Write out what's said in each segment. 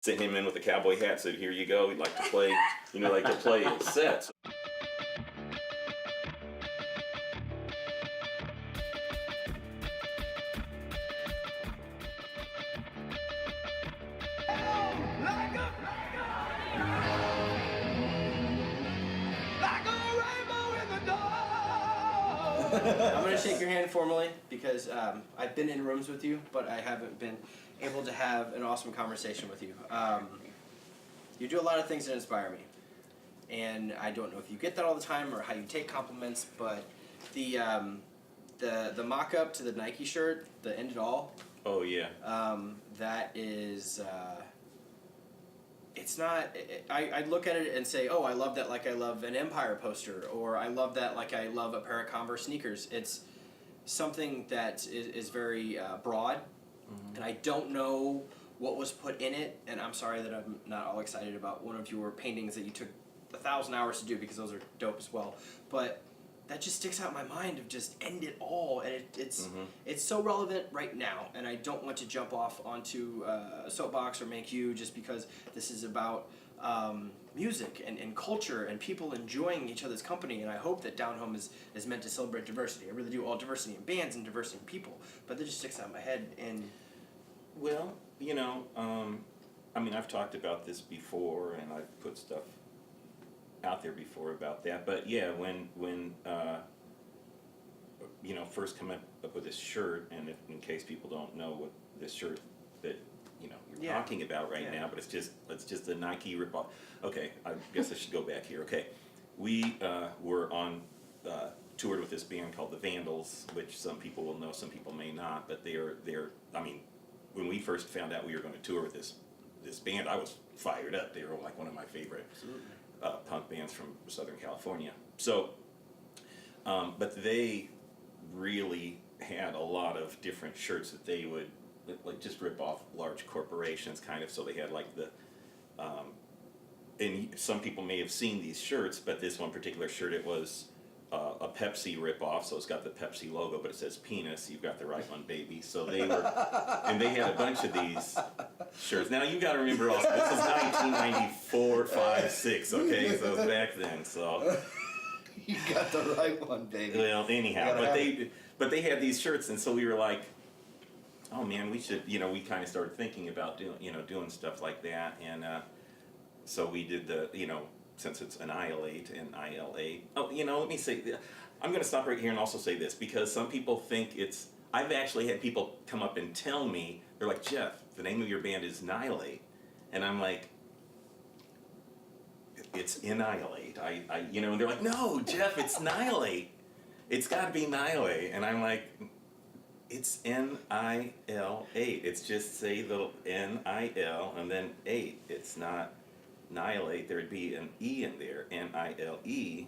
Sent him in with a cowboy hat, said, here you go, he'd like to play, like to play sets. I'm going to shake your hand formally because I've been in rooms with you, but I haven't been able to have an awesome conversation with you. You do a lot of things that inspire me, and I don't know if you get that all the time or how you take compliments, but the mock-up to the Nike shirt, the End It All. Oh, yeah. That is... it's not... I look at it and say, oh, I love that like I love an Empire poster, or I love that like I love a pair of Converse sneakers. It's something that is very broad, and I don't know what was put in it, and I'm sorry that I'm not all excited about one of your paintings that you took 1,000 hours to do, because those are dope as well. But that just sticks out in my mind of just end it all, and it's so relevant right now, and I don't want to jump off onto a soapbox or make you just because this is about music and culture and people enjoying each other's company, and I hope that Downhome is meant to celebrate diversity. I really do, all diversity in bands and diversity in people, but that just sticks out in my head. And well, I mean, I've talked about this before, and I've put stuff out there before about that, but yeah, when first come up with this shirt, and in case people don't know what this shirt that you're talking about right now, but it's just a Nike ripoff. Okay, I guess I should go back here. Okay, we were on toured with this band called the Vandals, which some people will know, some people may not, but they're I mean, when we first found out we were going to tour with this band, I was fired up. They were like one of my favorite punk bands from Southern California. So, but they really had a lot of different shirts that they would like just rip off large corporations, kind of. So they had like the, and some people may have seen these shirts, but this one particular shirt, it was a Pepsi ripoff, so it's got the Pepsi logo, but it says penis. You've got the right one, baby. So they were, and they had a bunch of these shirts. Now you got to remember also, this is 1994, 5, 6. Okay, so it was back then. So you got the right one, baby. Well, anyhow, but they had these shirts, and so we were like, oh man, we should, we kind of started thinking about doing stuff like that, and so we did the, since it's an NIL8 and NIL8. Oh, let me say, I'm going to stop right here and also say this, because some people think I've actually had people come up and tell me, they're like, Jeff, the name of your band is NIL8, and I'm like, it's Annihilate. And they're like, no, Jeff, it's NIL8. It's got to be NIL8, and I'm like, it's NIL8. It's just say the NIL and then 8. It's not Annihilate. There'd be an E in there. NILE8.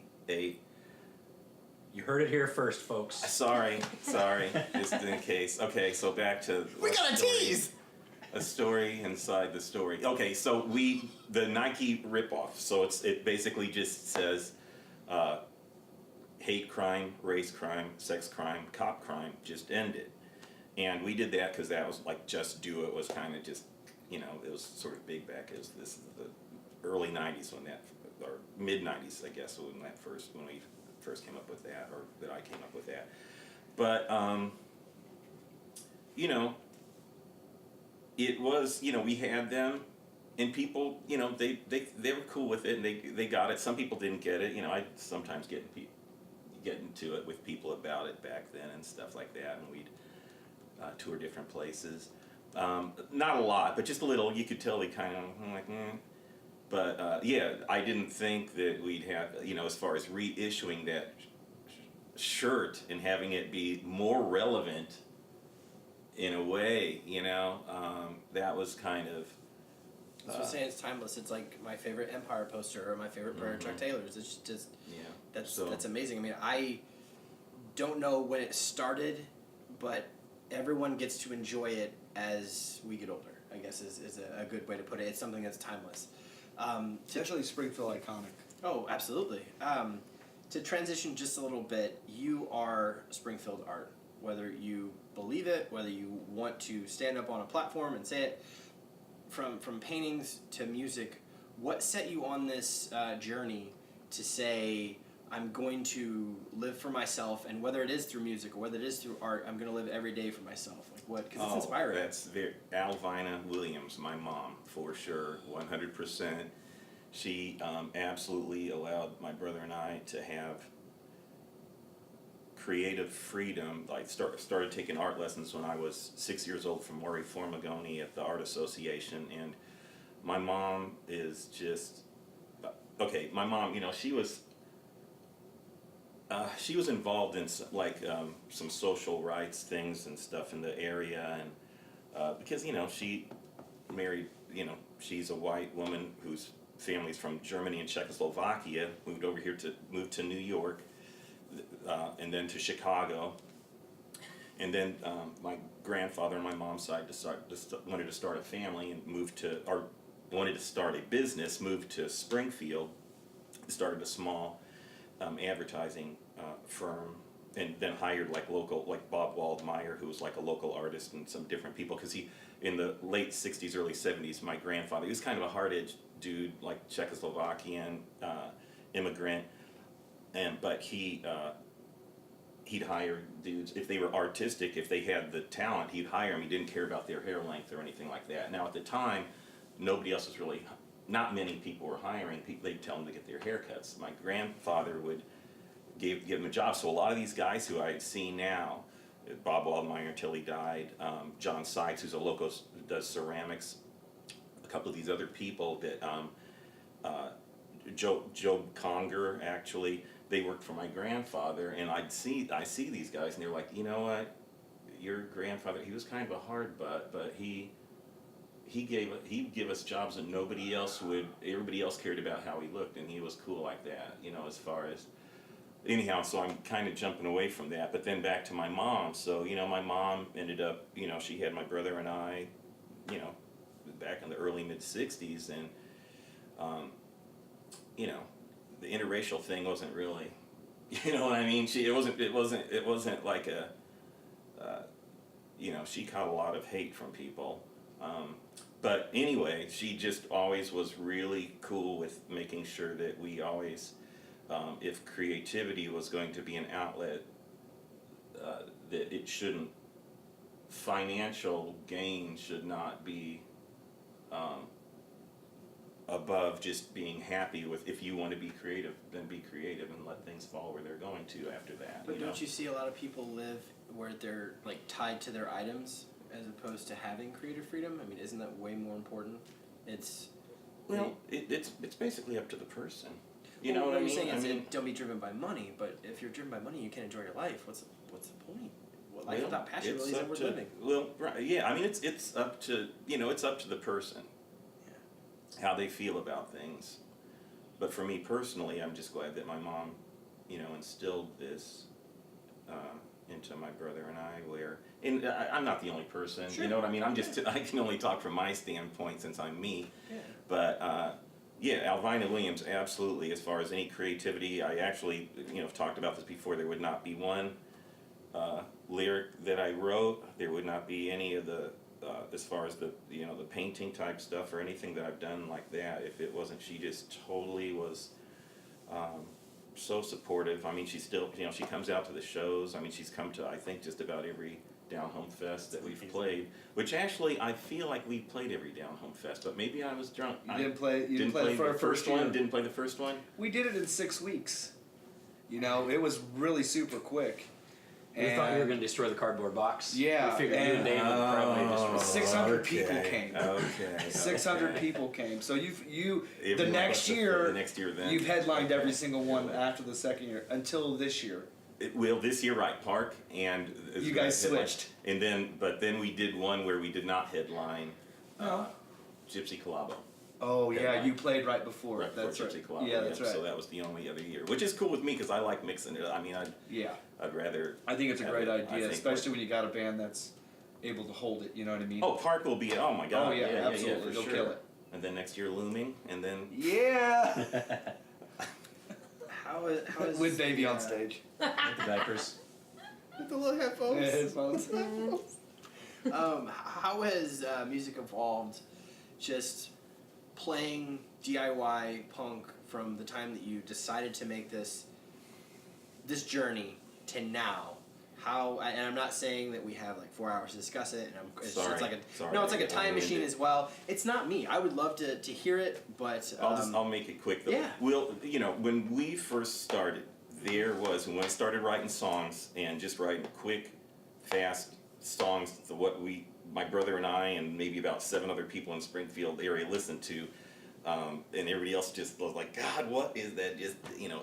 You heard it here first, folks. Sorry. Just in case. Okay, so back to we got a tease. A story inside the story. Okay, so the Nike ripoff. So it basically just says hate crime, race crime, sex crime, cop crime, just end it. And we did that because that was like Just Do It was kind of just, it was sort of big back as this the early 90s when that, or mid 90s, I guess, when we first came up with that, or that I came up with that. But, it was, we had them, and people, they were cool with it, and they got it. Some people didn't get it. I sometimes get into it with people about it back then and stuff like that, and we'd tour different places. Not a lot, but just a little. You could tell they kind of, I'm like, But, yeah, I didn't think that we'd have, as far as reissuing that shirt and having it be more relevant in a way, that was kind of... That's what I'm saying, it's timeless. It's like my favorite Empire poster or my favorite pair of Chuck Taylors. It's just, that's amazing. I mean, I don't know when it started, but everyone gets to enjoy it as we get older, I guess is a good way to put it. It's something that's timeless. It's actually Springfield iconic. Oh, absolutely. To transition just a little bit, you are Springfield art. Whether you believe it, whether you want to stand up on a platform and say it, from paintings to music, what set you on this journey to say, I'm going to live for myself, and whether it is through music or whether it is through art, I'm going to live every day for myself? Like what? Because it's inspiring. That's Alvina Williams, my mom, for sure, 100%. She absolutely allowed my brother and I to have creative freedom. I started taking art lessons when I was 6 years old from Maury Formagoni at the Art Association, and my mom is just okay. My mom, she was involved in some social rights things and stuff in the area, and because she married, she's a white woman whose family's from Germany and Czechoslovakia, moved to New York, and then to Chicago, and then my grandfather on my mom's side wanted to start a family and wanted to start a business, moved to Springfield, started a small advertising firm, and then hired local Bob Waldmeyer, who was a local artist, and some different people, because he in the late 60s, early 70s, my grandfather, he was kind of a hard-edged dude, Czechoslovakian immigrant, but he'd hire dudes if they were artistic, if they had the talent, he'd hire them. He didn't care about their hair length or anything like that. Now at the time, nobody else was really, not many people were hiring people. They'd tell them to get their haircuts. My grandfather would give them a job. So a lot of these guys who I'd see now, Bob Waldmeyer until he died, John Sykes, who's a local, who does ceramics, a couple of these other people that, Joe Conger, actually, they worked for my grandfather, and I see these guys, and they're like, you know what, your grandfather, he was kind of a hard butt, but he'd give us jobs that everybody else cared about how he looked, and he was cool like that, as far as, anyhow, so I'm kind of jumping away from that, but then back to my mom. So, my mom ended up, she had my brother and I, back in the early mid-60s, and, the interracial thing wasn't really, what I mean? It wasn't like a, she caught a lot of hate from people. But anyway, she just always was really cool with making sure that we always, if creativity was going to be an outlet, that it shouldn't, financial gain should not be above just being happy with, if you want to be creative, then be creative and let things fall where they're going to after that. But don't you see a lot of people live where they're tied to their items as opposed to having creative freedom? I mean, isn't that way more important? It's basically up to the person. You know what I mean? You're saying don't be driven by money, but if you're driven by money, you can't enjoy your life. What's the point? Life without passion really isn't worth living. Well, right, yeah. I mean, it's up to it's up to the person, how they feel about things. But for me personally, I'm just glad that my mom, instilled this into my brother and I. And I'm not the only person. Sure. You know what I mean? I can only talk from my standpoint since I'm me. Yeah. But Alvina Williams, absolutely. As far as any creativity, I actually, have talked about this before. There would not be one lyric that I wrote. There would not be any of the, as far as the, the painting type stuff or anything that I've done like that, if it wasn't, she just totally was so supportive. I mean, she still, she comes out to the shows. I mean, she's come to, I think, just about every Downhome Fest that we've played, which actually I feel like we played every Downhome Fest, but maybe I was drunk. You didn't play the first one? Didn't play the first one? We did it in 6 weeks. It was really super quick. We thought you were going to destroy the cardboard box. Yeah. We figured you and Dave would probably destroy it. 600 people came. Okay. 600 people came. So the Everyone next year then. You've headlined every single one after the second year until this year. This year, right, Park, and you guys switched. But then we did one where we did not headline, Gypsy Colabo. Oh yeah, you played right before. Right that's before right. Gypsy Colabo. Yeah, that's right. So that was the only other year, which is cool with me because I like mixing it up. I mean, I'd rather. I think it's a great idea, especially when you got a band that's able to hold it. You know what I mean? Oh, Park will be. Oh my God. Oh yeah, absolutely. For They'll sure. kill it. And then next year Looming, and then. Yeah. How is with baby on stage. With the diapers. With the little headphones. Yeah, headphones. How has music evolved just playing DIY punk from the time that you decided to make this journey to now. And I'm not saying that we have like 4 hours to discuss it, and it's like a time machine as well. It's not me. I would love to hear it, but I'll make it quick though. Yeah. When we first started, when I started writing songs and just writing quick, fast songs, my brother and I and maybe about 7 other people in Springfield area listened to, and everybody else just was like, God, what is that? Just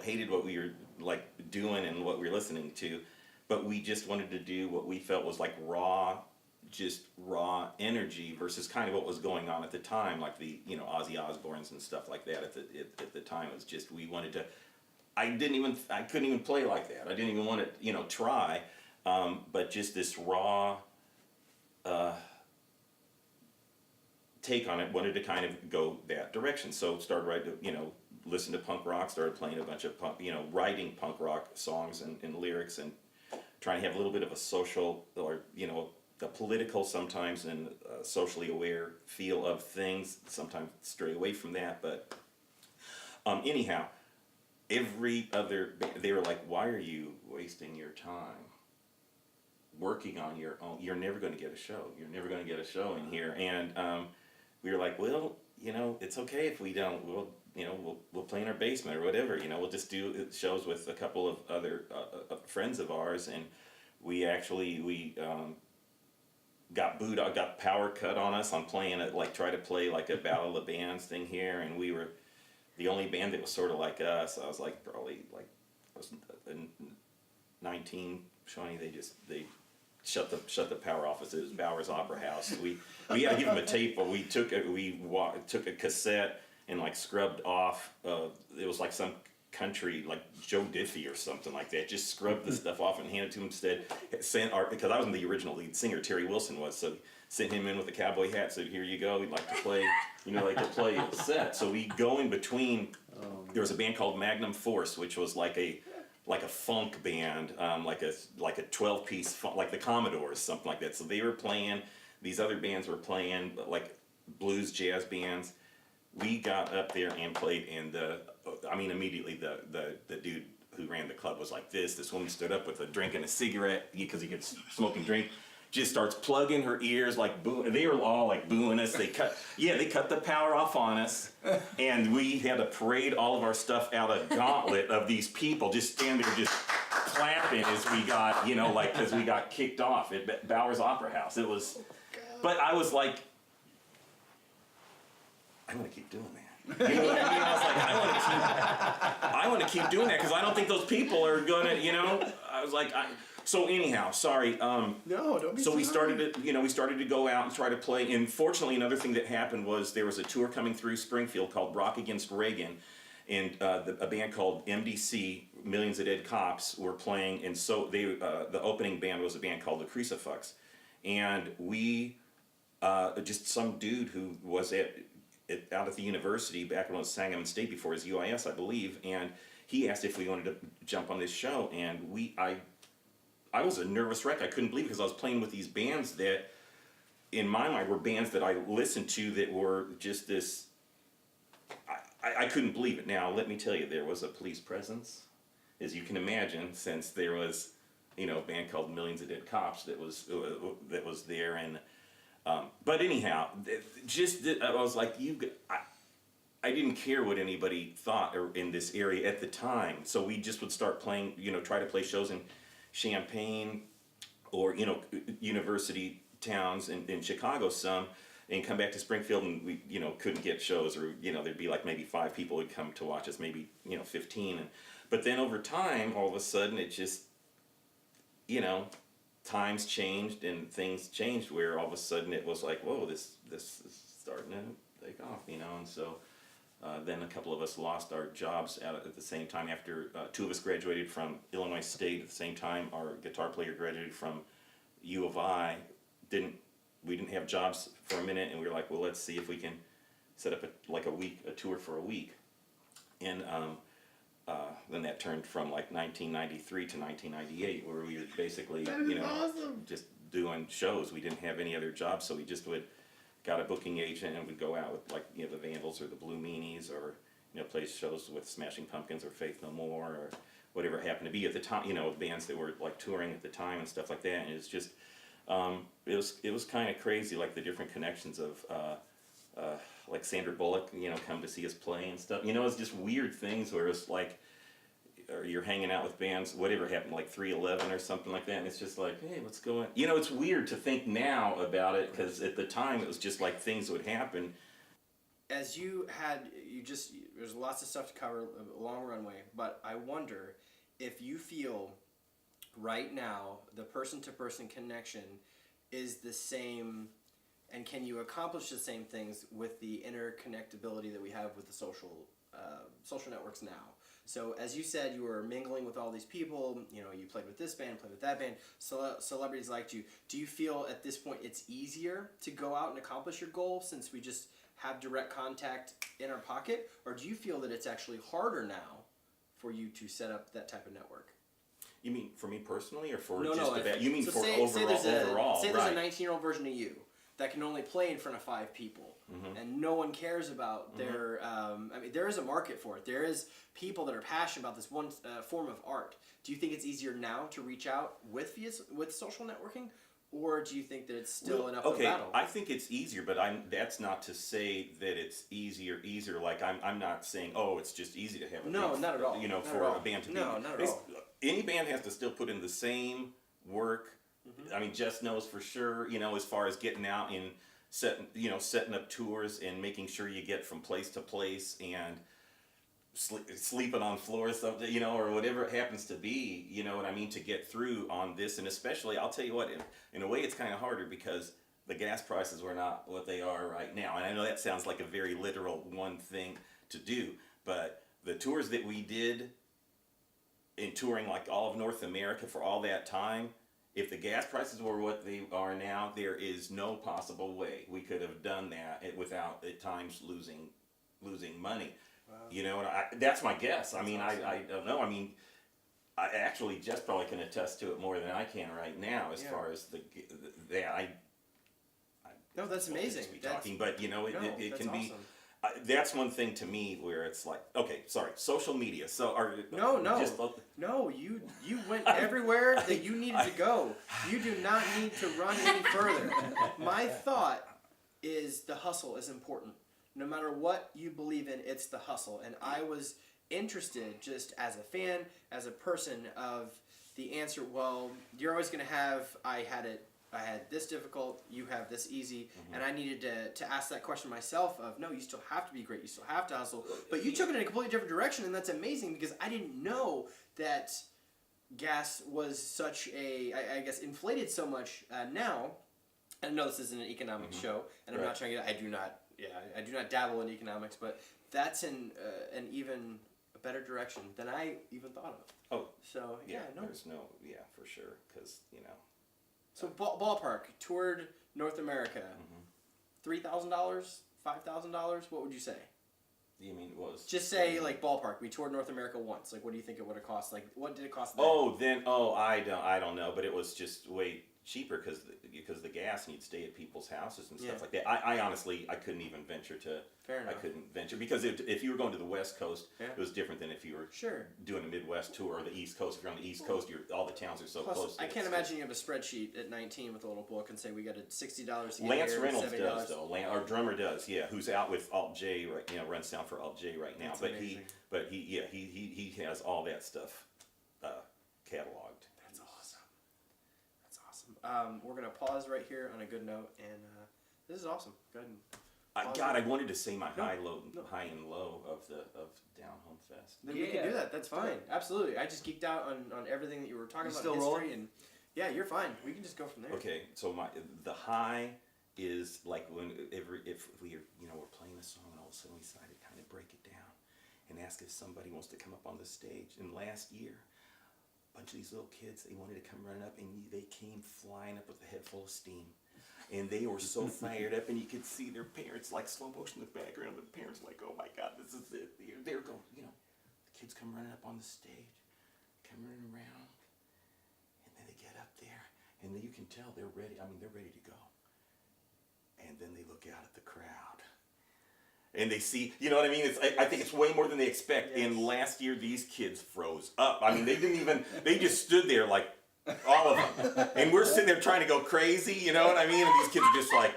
hated what we were like doing and what we were listening to. But we just wanted to do what we felt was like raw energy versus kind of what was going on at the time, like the Ozzy Osbournes and stuff like that. At the time, it was just we wanted to. I couldn't even play like that. I didn't even want to try, but just this raw take on it. Wanted to kind of go that direction. So started writing, listen to punk rock. Started playing a bunch of punk, writing punk rock songs and lyrics and trying to have a little bit of a social or a political sometimes and socially aware feel of things. Sometimes stray away from that, but anyhow, every other they were like, "Why are you wasting your time working on your own? You're never going to get a show. You're never going to get a show in here." And we were like, "Well, it's okay if we don't. We'll play in our basement or whatever. We'll just do shows with a couple of other friends of ours." And we got booed. I got power cut on us on playing it. Try to play like a Battle of the Bands thing here, and we were the only band that was sort of like us. I was probably I was 19, 20. They shut the power off. It was Bowers Opera House. We had to give them a tape, but we took a cassette and scrubbed off. It was like some country, like Joe Diffie or something like that. Just scrubbed the stuff off and handed it to him instead. Because I wasn't the original lead singer. Terry Wilson was. So sent him in with a cowboy hat. Said, "Here you go. We'd like to play. Play a set." So we go in between. There was a band called Magnum Force, which was like a funk band, like a 12-piece like the Commodores, something like that. So they were playing. These other bands were playing like blues jazz bands. We got up there and played, and immediately the dude who ran the club was like this. This woman stood up with a drink and a cigarette because he could smoke and drink. Just starts plugging her ears like boo. They were all like booing us. They cut the power off on us, and we had to parade all of our stuff out a gauntlet of these people just stand there just clapping as we got because we got kicked off at Bowers Opera House. It was, but I was like, I want to keep doing that. You know what I mean? I was like, I want to keep doing that because I don't think those people are gonna. I was like, So anyhow, sorry. No, don't be So sorry. we started to go out and try to play. And fortunately, another thing that happened was there was a tour coming through Springfield called Rock Against Reagan, and a band called MDC, Millions of Dead Cops, were playing. And so the opening band was a band called the Crucifix, and we just some dude who was out at the university back when it was Sangamon State before his UIS, I believe, and he asked if we wanted to jump on this show, and I was a nervous wreck. I couldn't believe it because I was playing with these bands that, in my mind, were bands that I listened to that were just this. I couldn't believe it. Now, let me tell you, there was a police presence, as you can imagine, since there was, a band called Millions of Dead Cops that was there, and but anyhow, I was like, I didn't care what anybody thought in this area at the time, so we just would start playing, try to play shows in Champaign or university towns in Chicago some, and come back to Springfield, and we couldn't get shows, or there'd be like maybe 5 people would come to watch us, maybe 15, but then over time all of a sudden it just times changed and things changed where all of a sudden it was like, whoa, this is starting to take off, and so then a couple of us lost our jobs at the same time. After 2 of us graduated from Illinois State at the same time, our guitar player graduated from U of I. We didn't have jobs for a minute, and we were like, well, let's see if we can set up a tour for a week. And then that turned from 1993 to 1998, where we were basically That is awesome. just doing shows. We didn't have any other jobs, so we just would got a booking agent and would go out with like, you know, the Vandals or the Blue Meanies, or, you know, play shows with Smashing Pumpkins or Faith No More or whatever it happened to be at the time, you know, bands that were like touring at the time and stuff like that. And it's just, it was kind of crazy, like the different connections of, like Sandra Bullock, you know, come to see us play and stuff. You know, it's just weird things where it's like, or you're hanging out with bands, whatever happened, like 311 or something like that, and it's just like, hey, what's going on? You know, it's weird to think now about it, because at the time it was just like things would happen. As there's lots of stuff to cover, a long runway, but I wonder if you feel right now the person-to-person connection is the same, and can you accomplish the same things with the interconnectability that we have with the social networks now? So as you said, you were mingling with all these people, you know, you played with this band, played with that band, celebrities liked you. Do you feel at this point it's easier to go out and accomplish your goal since we just have direct contact in our pocket? Or do you feel that it's actually harder now for you to set up that type of network? You mean for me personally, or for No, just no, about, you mean so for say overall, there's right. a 19-year-old version of you that can only play in front of 5 people, and no one cares about their. I mean, there is a market for it. There is people that are passionate about this one form of art. Do you think it's easier now to reach out with social networking, or do you think that it's still an uphill battle? I think it's easier, but that's not to say that it's easier. Like I'm not saying, oh, it's just easy to have a not at all. You know, not for at all. a band to be. No, not at all. Any band has to still put in the same work. I mean, Jess knows for sure, you know, as far as getting out and setting up tours and making sure you get from place to place and sleeping on floors, something, you know, or whatever it happens to be, you know what I mean, to get through on this. And especially, I'll tell you what, in a way it's kind of harder because the gas prices were not what they are right now. And I know that sounds like a very literal one thing to do, but the tours that we did in touring like all of North America for all that time, if the gas prices were what they are now, there is no possible way we could have done that without at times losing money. Wow. You know, and that's my guess. I mean, awesome. I don't know. I mean, I actually Jess probably can attest to it more than I can right now as far as no, that's amazing. But you know, it can be. Awesome. That's one thing to me where it's like, okay, sorry, social media. So no, you went everywhere that you needed to go. You do not need to run any further. My thought is the hustle is important. No matter what you believe in, it's the hustle. And I was interested just as a fan, as a person, of the answer, well, you're always going to have, I had this difficult, you have this easy, and I needed to ask that question myself of, no, you still have to be great, you still have to hustle, but you took it in a completely different direction, and that's amazing, because I didn't know that gas was such a, I guess, inflated so much now. I know this isn't an economics show, and I'm not trying to, I do not dabble in economics, but that's an even a better direction than I even thought of. Oh, so there's no, for sure, because, you know. So ballpark, toured North America, $3,000, $5,000. What would you say? You mean it was? Just say like ballpark. We toured North America once. Like, what do you think it would have cost? Like, what did it cost? I don't know, but it was just way cheaper because the gas, and you'd stay at people's houses and stuff like that. I honestly couldn't even venture to. Fair enough. I couldn't venture because if you were going to the West Coast, it was different than if you were doing a Midwest tour or the East Coast. If you're on the East Coast, all the towns are so close. I can't imagine you have a spreadsheet at 19 with a little book and say we got a $60 here. Lance Reynolds does though. Our drummer does, who's out with Alt J right, runs down for Alt J right now. That's but amazing. he has all that stuff cataloged. That's awesome. We're gonna pause right here on a good note, and this is awesome. Go ahead and. I wanted to say my high and low of Downhome Fest. Then we can do that. That's fine. Absolutely. I just geeked out on everything that you were talking about. Still history rolling? and you're fine. We can just go from there. Okay, so the high is like if we're playing a song and all of a sudden we decide to kind of break it down and ask if somebody wants to come up on the stage. And last year, a bunch of these little kids, they wanted to come running up, and they came flying up with a head full of steam. And they were so fired up, and you could see their parents, like slow motion in the background. The parents like, oh my God, this is it. They're going, the kids come running up on the stage, come running around, and then they get up there, and then you can tell they're ready. I mean, they're ready to go. and then they look out at the crowd. And they see, you know what I mean? I think it's way more than they expect. Yes. And last year, these kids froze up. I mean, they just stood there like, all of them. And we're sitting there trying to go crazy, you know what I mean? And these kids are just like,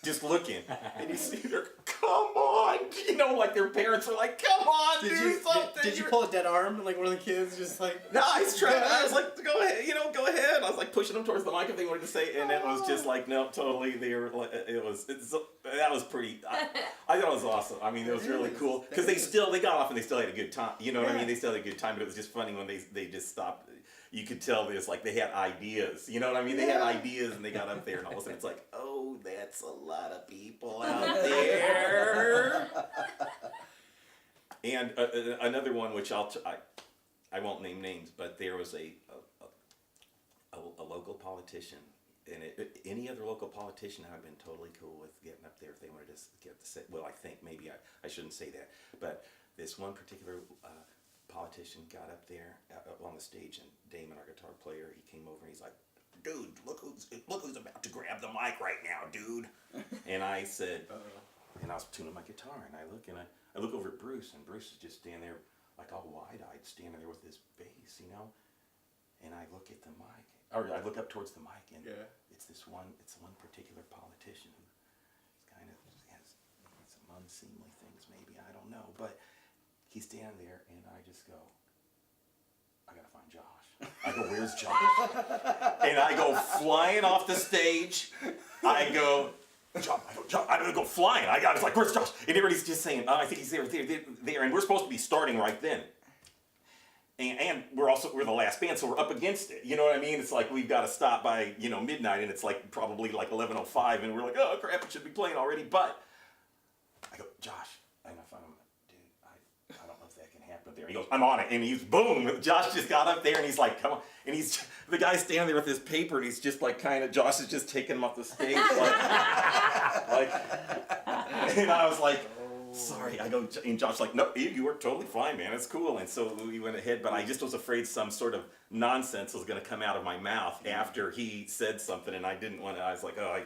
just looking. And you see they're, come on. You know, like their parents are like, come on, do something. Did you pull a dead arm? Like one of the kids just like... No, I was trying. I was like, go ahead, go ahead. I was like pushing them towards the mic if they wanted to say, and it was just like, no, totally. They were like, that was pretty. I thought it was awesome. I mean, it was really cool because they got off and they still had a good time. You know what I mean? They still had a good time, but it was just funny when they just stopped. You could tell there's like they had ideas. You know what I mean? They had ideas and they got up there, and all of a sudden it's like, oh, that's a lot of people out there. And another one, which I won't name names, but there was a local politician, and any other local politician I would have been totally cool with getting up there if they wanted to get the say. Well, I think maybe I shouldn't say that, but this one particular politician got up there on the stage, and Damon, our guitar player, he came over and he's like, dude, look who's about to grab the mic right now, dude. And I said, and I was tuning my guitar, and I look over at Bruce, and Bruce is just standing there like all wide-eyed, standing there with his bass, and I look at the mic, or I look up towards the mic, and it's one particular politician who kind of has some unseemly things, maybe, I don't know, but he's standing there, and I just go, I gotta find Josh. I go, where's Josh? And I go flying off the stage. I go, Josh, I go flying. I was like, where's Josh? And everybody's just saying, I think he's there. And we're supposed to be starting right then. And we're the last band, so we're up against it. You know what I mean? It's like we've got to stop by, midnight, and it's like probably like 11:05, and we're like, oh crap, it should be playing already. But I go, Josh, and I find him, dude, I don't know if that can happen there. He goes, I'm on it, and he's boom. Josh just got up there, and he's like, come on, and the guy's standing there with his paper, and he's just like Josh is just taking him off the stage, like, and I was like, sorry. I go, and Josh's like, no, you were totally fine, man. It's cool. And so we went ahead, but I just was afraid some sort of nonsense was going to come out of my mouth after he said something, and I didn't want to. I was like, oh,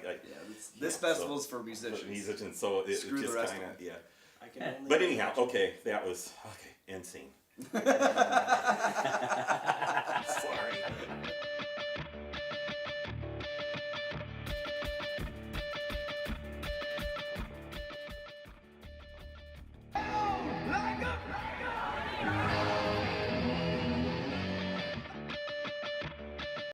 this festival's for musicians. So it Screw just the rest kind of of, them. yeah. But anyhow, that was end scene. Sorry.